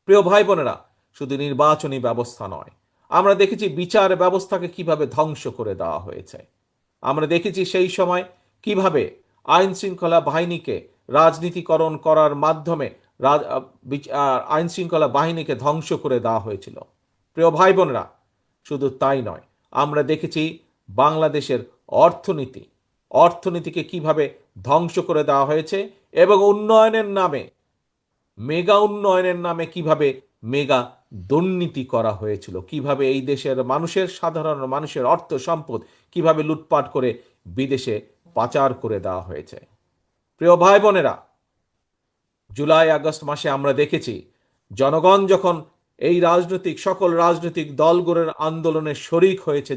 প্রিয় ভাই বোনেরা, শুধু নির্বাচনী ব্যবস্থা নয়, আমরা দেখেছি বিচার ব্যবস্থাকে কিভাবে ধ্বংস করে দেওয়া হয়েছে। আমরা দেখেছি সেই সময় কিভাবে আইন শৃঙ্খলা বাহিনীকে রাজনীতিকরণ করার মাধ্যমে আইন শৃঙ্খলা বাহিনীকে ধ্বংস করে দেওয়া হয়েছিল। প্রিয় ভাই বোনেরা, শুধু তাই নয়, আমরা দেখেছি বাংলাদেশের অর্থনীতিকে কিভাবে ধ্বংস করে দেওয়া হয়েছে এবং উন্নয়নের নামে, মেগা উন্নয়নের নামে কিভাবে মেগা দুর্নীতি করা হয়েছিল, কিভাবে এই দেশের সাধারণ মানুষের অর্থ সম্পদ কিভাবে লুটপাট করে বিদেশে পাচার করে দেওয়া হয়েছে। প্রিয় ভাই বোনেরা, জুলাই আগস্ট মাসে আমরা দেখেছি জনগণ যখন এই সকল রাজনৈতিক দলগুলোর আন্দোলনে শরিক হয়েছে,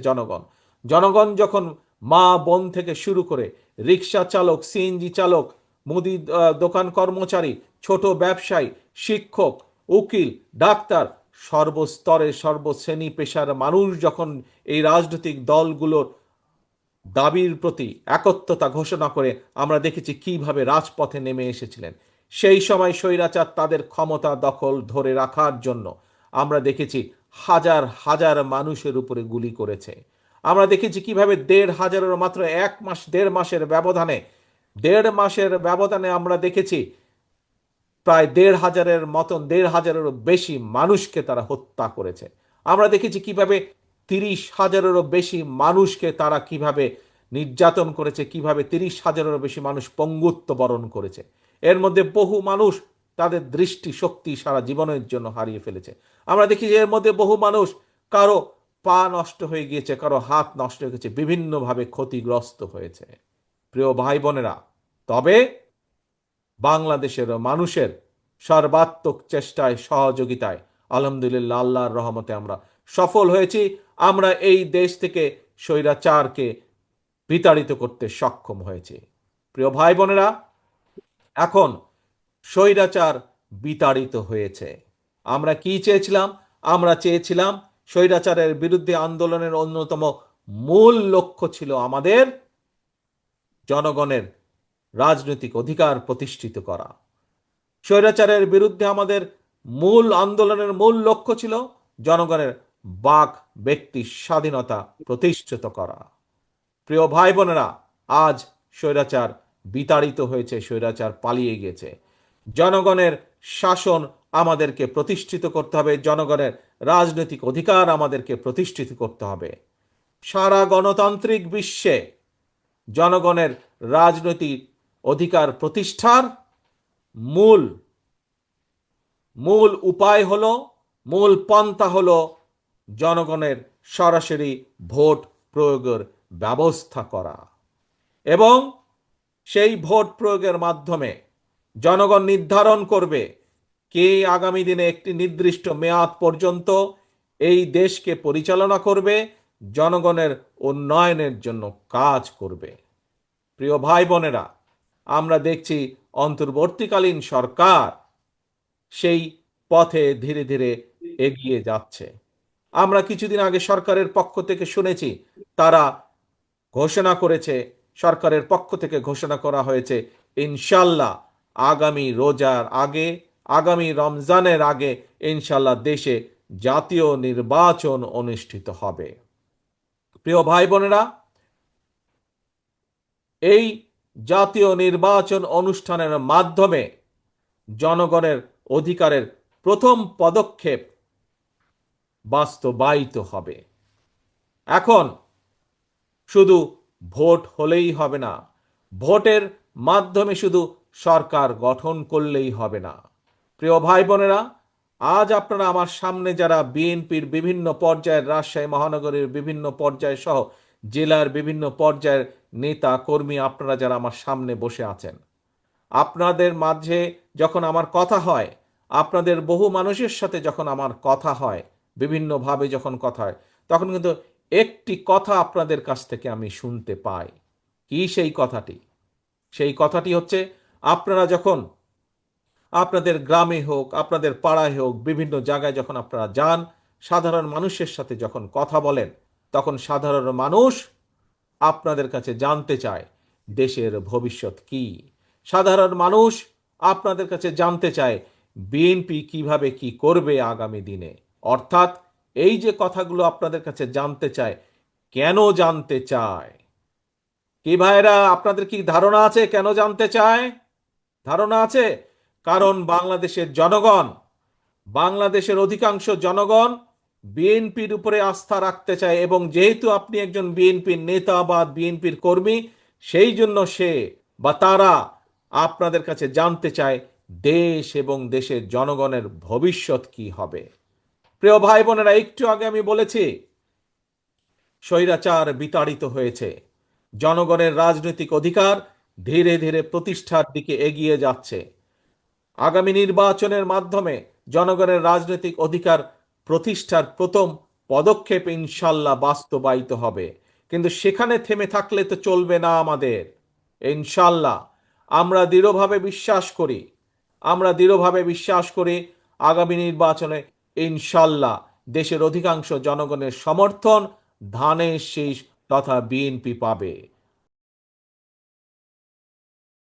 জনগণ যখন মা বোন থেকে শুরু করে রিক্সা চালক, সিএনজি চালক, মুদি দোকান কর্মচারী, ছোট ব্যবসায়ী, শিক্ষক, উকিল, ডাক্তার, সর্বস্তরের সর্বশ্রেণী পেশার মানুষ যখন এই রাজনৈতিক দলগুলোর দাবির প্রতি একত্রতা ঘোষণা করে আমরা দেখেছি কিভাবে রাজপথে নেমে এসেছিলেন। সেই সময় স্বৈরাচার তাদের ক্ষমতা দখল ধরে রাখার জন্য আমরা দেখেছি হাজার হাজার মানুষের উপরে গুলি করেছে। আমরা দেখেছি কিভাবে মাত্র 1 মাস 1.5 মাসের ব্যবধানে আমরা দেখেছি প্রায় 1,500-1,500-এরও বেশি মানুষকে তারা হত্যা করেছে। আমরা দেখেছি কিভাবে 30,000-এরও বেশি মানুষকে তারা কিভাবে নির্যাতন করেছে, কিভাবে 30,000-এরও বেশি মানুষ পঙ্গুত্ব বরণ করেছে। এর মধ্যে বহু মানুষ তাদের দৃষ্টি শক্তি সারা জীবনের জন্য হারিয়ে ফেলেছে। আমরা দেখি যে এর মধ্যে বহু মানুষ, কারো পা নষ্ট হয়ে গিয়েছে, কারো হাত নষ্ট হয়ে গেছে, বিভিন্নভাবে ক্ষতিগ্রস্ত হয়েছে। প্রিয় ভাই বোনেরা, তবে বাংলাদেশের মানুষের সর্বাত্মক চেষ্টায়, সহযোগিতায় আলহামদুলিল্লাহ, আল্লাহর রহমতে আমরা সফল হয়েছি। আমরা এই দেশ থেকে স্বৈরাচারকে বিতাড়িত করতে সক্ষম হয়েছি। প্রিয় ভাই বোনেরা, এখন স্বৈরাচার বিতাড়িত হয়েছে। আমরা কি চেয়েছিলাম? আমরা চেয়েছিলাম স্বৈরাচারের বিরুদ্ধে আন্দোলনের অন্যতম মূল লক্ষ্য ছিল আমাদের জনগণের রাজনৈতিক অধিকার প্রতিষ্ঠিত করা। স্বৈরাচারের বিরুদ্ধে আমাদের আন্দোলনের মূল লক্ষ্য ছিল জনগণের বাক ব্যক্তি স্বাধীনতা প্রতিষ্ঠিত করা। প্রিয় ভাই বোনেরা, আজ স্বৈরাচার বিতাড়িত হয়েছে, স্বৈরাচার পালিয়ে গেছে। জনগণের শাসন আমাদেরকে প্রতিষ্ঠিত করতে হবে, জনগণের রাজনৈতিক অধিকার আমাদেরকে প্রতিষ্ঠিত করতে হবে। সারা গণতান্ত্রিক বিশ্বে জনগণের রাজনৈতিক অধিকার প্রতিষ্ঠার মূল উপায় হলো, মূল পন্থা হলো জনগণের সরাসরি ভোট প্রয়োগের ব্যবস্থা করা। এবং সেই ভোট প্রয়োগের মাধ্যমে জনগণ নির্ধারণ করবে কে আগামী দিনে একটি নির্দিষ্ট মেয়াদ পর্যন্ত এই দেশকে পরিচালনা করবে, জনগণের উন্নয়নের জন্য কাজ করবে। প্রিয় ভাই বোনেরা, আমরা দেখছি অন্তর্বর্তীকালীন সরকার সেই পথে ধীরে ধীরে এগিয়ে যাচ্ছে। আমরা কিছুদিন আগে সরকারের পক্ষ থেকে শুনেছি, তারা ঘোষণা করেছে, সরকারের পক্ষ থেকে ঘোষণা করা হয়েছে ইনশাল্লাহ আগামী রমজানের আগে ইনশাল্লাহ দেশে জাতীয় নির্বাচন অনুষ্ঠিত হবে। প্রিয় ভাই বোনেরা, এই জাতীয় নির্বাচন অনুষ্ঠানের মাধ্যমে জনগণের অধিকারের প্রথম পদক্ষেপ বাস্তবায়িত হবে। এখন শুধু ভোট হলেই হবে না, ভোটের মাধ্যমে শুধু সরকার গঠন করলেই হবে না। প্রিয় ভাই বোনেরা, আজ আপনারা আমার সামনে যারা বিএনপির বিভিন্ন পর্যায়ের, রাজশাহী মহানগরীর বিভিন্ন পর্যায় সহ জেলার বিভিন্ন পর্যায়ের নেতা কর্মী, আপনারা যারা আমার সামনে বসে আছেন, আপনাদের মাঝে যখন আমার কথা হয়, আপনাদের বহু মানুষের সাথে যখন আমার কথা হয়, বিভিন্নভাবে যখন কথা হয়, তখন কিন্তু একটি কথা আপনাদের কাছ থেকে আমি শুনতে পাই। কি সেই কথাটি? সেই কথাটি হচ্ছে, আপনারা যখন আপনাদের গ্রামে হোক, আপনাদের পাড়ায় হোক, বিভিন্ন জায়গায় যখন আপনারা যান, সাধারণ মানুষের সাথে যখন কথা বলেন, তখন সাধারণ মানুষ আপনাদের কাছে জানতে চায় দেশের ভবিষ্যৎ কি। সাধারণ মানুষ আপনাদের কাছে জানতে চায় বিএনপি কিভাবে কি করবে আগামী দিনে। অর্থাৎ এই যে কথাগুলো আপনাদের কাছে জানতে চায়, কেন জানতে চায়? কি ভাইরা, আপনাদের কি ধারণা আছে কেন জানতে চায়? ধারণা আছে? কারণ বাংলাদেশের অধিকাংশ জনগণ বিএনপির উপরে আস্থা রাখতে চায়, এবং যেহেতু আপনি একজন বিএনপির নেতা বা বিএনপির কর্মী, সেই জন্য সে বা তারা আপনাদের কাছে জানতে চায় দেশ এবং দেশের জনগণের ভবিষ্যৎ কি হবে। প্রিয় ভাই বোনেরা, একটু আগে আমি বলেছি স্বৈরাচার বিতাড়িত হয়েছে, জনগণের রাজনৈতিক অধিকার ধীরে ধীরে প্রতিষ্ঠার দিকে এগিয়ে যাচ্ছে। আগামী নির্বাচনের মাধ্যমে জনগণের রাজনৈতিক অধিকার প্রতিষ্ঠার প্রথম পদক্ষেপ ইনশাল্লাহ বাস্তবায়িত হবে। কিন্তু সেখানে থেমে থাকলে তো চলবে না আমাদের। ইনশাল্লাহ আমরা দৃঢ়ভাবে বিশ্বাস করি আগামী নির্বাচনে ইনশাল্লাহ দেশের অধিকাংশ জনগণের সমর্থন ধানের শীষ তথা বিএনপি পাবে।